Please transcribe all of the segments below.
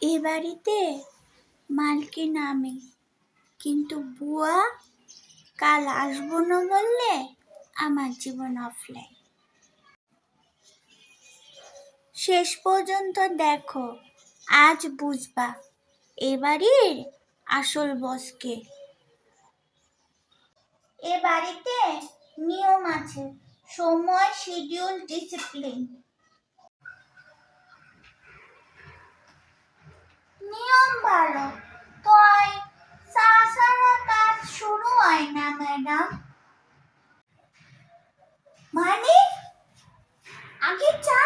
এ বাড়িতে মালকিন আমি, কিন্তু বুয়া কাল আসবো না বললে আমার জীবন অফলাইন। শেষ পর্যন্ত দেখো, আজ বুঝবা এ বাড়ির আসল বসকে। এ বাড়িতে নিয়ম আছে, সময়, শিডিউল, ডিসিপ্লিন। নিয়ম ভালো, তাই সারা কাজ শুরু হয় না ম্যাডাম। মানে আগে চা?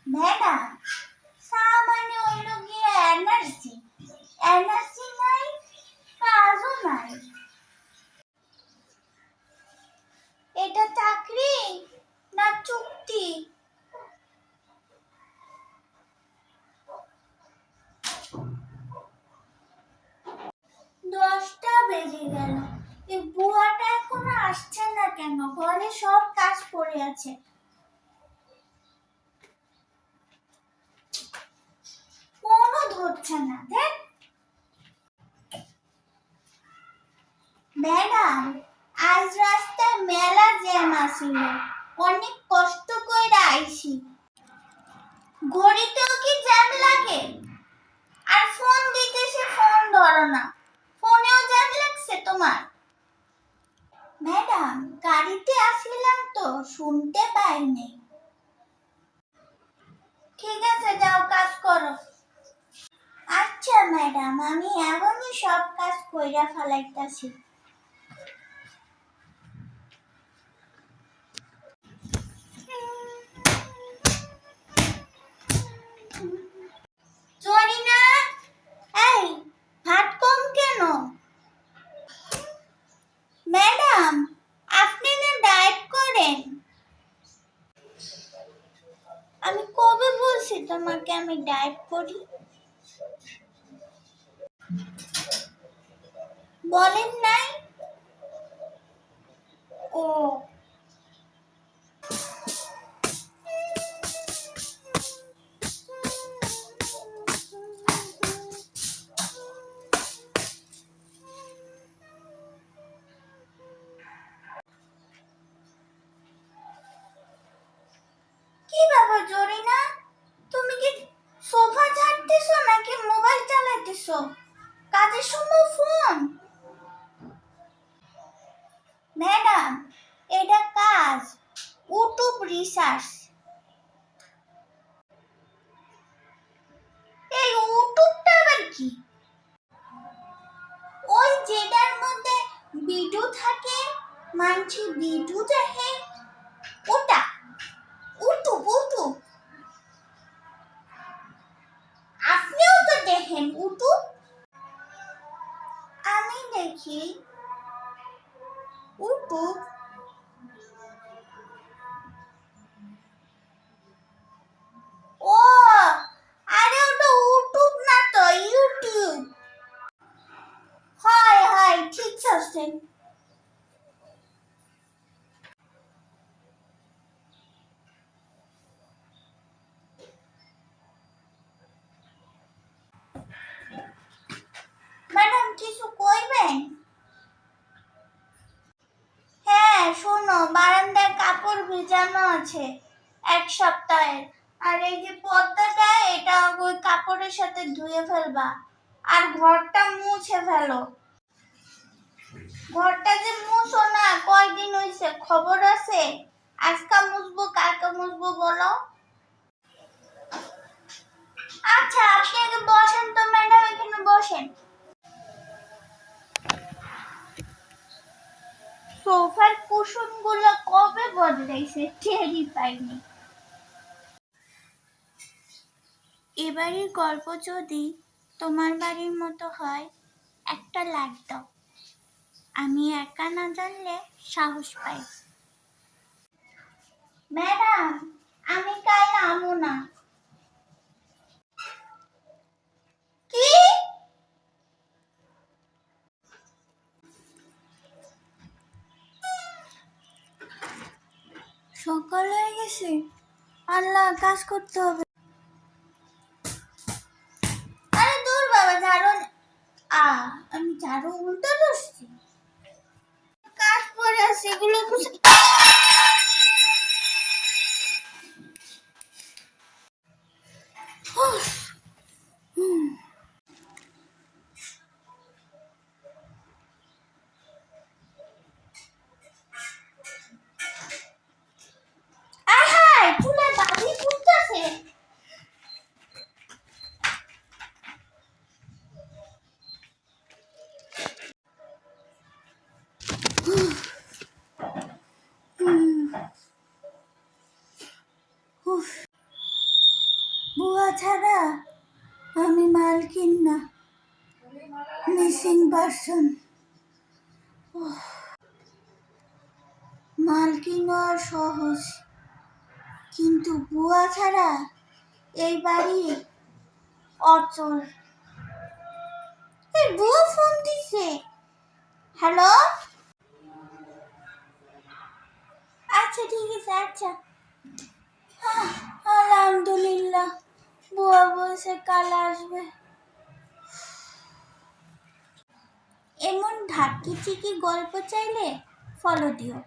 ম্যাডাম, চা মানে হইল গিয়ে এনার্জি। এনার্জি নাই, কাজও নাই। এটা চাকরি না চুক্তি? দশটা বেজে গেল, এই বুয়াটা এখনো আসছে না কেন? ঘরে সব কাজ পড়ে আছে। ফোনও ধরছে না। দেখ ম্যাডাম, আজ রাস্তায় মেলা জ্যাম আছিল, অনেক কষ্ট কইরা আইছি। ঘড়িতেও কি জ্যাম লাগে? আর ফোন দিতেছে, ফোন ধরো না। ফোনেও জ্যাম লাগছে তোমার? ম্যাডাম, গাড়িতে আসছিলাম তো শুনতে পাইনি। ঠিক আছে, যাও কাজ করো। আচ্ছা ম্যাডাম, আমি এখনই সব কাজ কইরা ফেলাইতাছি। জরিনা, এই ভাত কম কেন? ম্যাডাম, আপনি না ডায়েট করেন? আমি কবে বলছি তোমাকে আমি ডায়েট করি? বলেন নাই? ও, কি ব্যাপার জরিনা, তুমি কি সোফা ঝাড়তেছো নাকি মোবাইল চালাতেছো? কাজের সময় ফোন? ম্যাডাম, এটা কাজ, ইউটিউব রিসার্চ। এই ইউটিউবটা আবার কি? ওই যেটার মধ্যে ভিডিও থাকে, মানছি ভিডিও দেখে, ওটা ইউটিউব। ইউটিউব আপনিও তো দেখেন ইউটিউব? আমি দেখি ইউটিউব। ও, আরে ওটা ইউটিউব না তো, ইউটিউব। হয় হয়, ঠিক আছে। ম্যাডাম, কিছু কইবেন? হ্যাঁ শোনো, বারান্দায় কাপড় ভিজানো আছে 1 সপ্তাহের। আর এই যে পর্দাটা, এটা ওই কাপড়ের সাথে ধুয়ে ফেলবা। আর ঘরটা মুছে ফেলো। ঘরটা যে মুছো না, কয়দিন হইছে খবর আছে? আজকা মুছবো কালকে মুছবো বলো? আচ্ছা, আপনি আগে বসেন তো ম্যাডাম, এখানে বসেন। সোফার কুশন গুলো কবে বদলাইছে টেরই পাইনি। এবারের গল্প যদি তোমার বাড়ির মতো হয়, একটা লাইক দাও। আমি একা না জানলে সাহস পাই। ম্যাডাম, আমি কাল আমু না। কি? সকাল হয়ে গেছে? আল্লাহ, কাজ করতে হবে। আরে দূর বাবা, ঝাড়ু আমি ঝাড়ু উল্টো বসছি। কাজ পড়ে আছে, এগুলো চুলায় বাজি ফুটতেছে। বুয়া ছাড়া আমি মালকিন না, মিসিং পারসন। মালকিন হওয়া সহজ, কিন্তু বুয়া ছাড়া এই বাড়ি অচল। এই বুয়া ফোন দিছে। হ্যালো, আচ্ছা ঠিক আছে, আচ্ছা। আলহামদুলিল্লাহ, বুয়া বলছে কাল আসবে। এমন ঢাকি চিকি গল্প চাইলে ফলো দিও।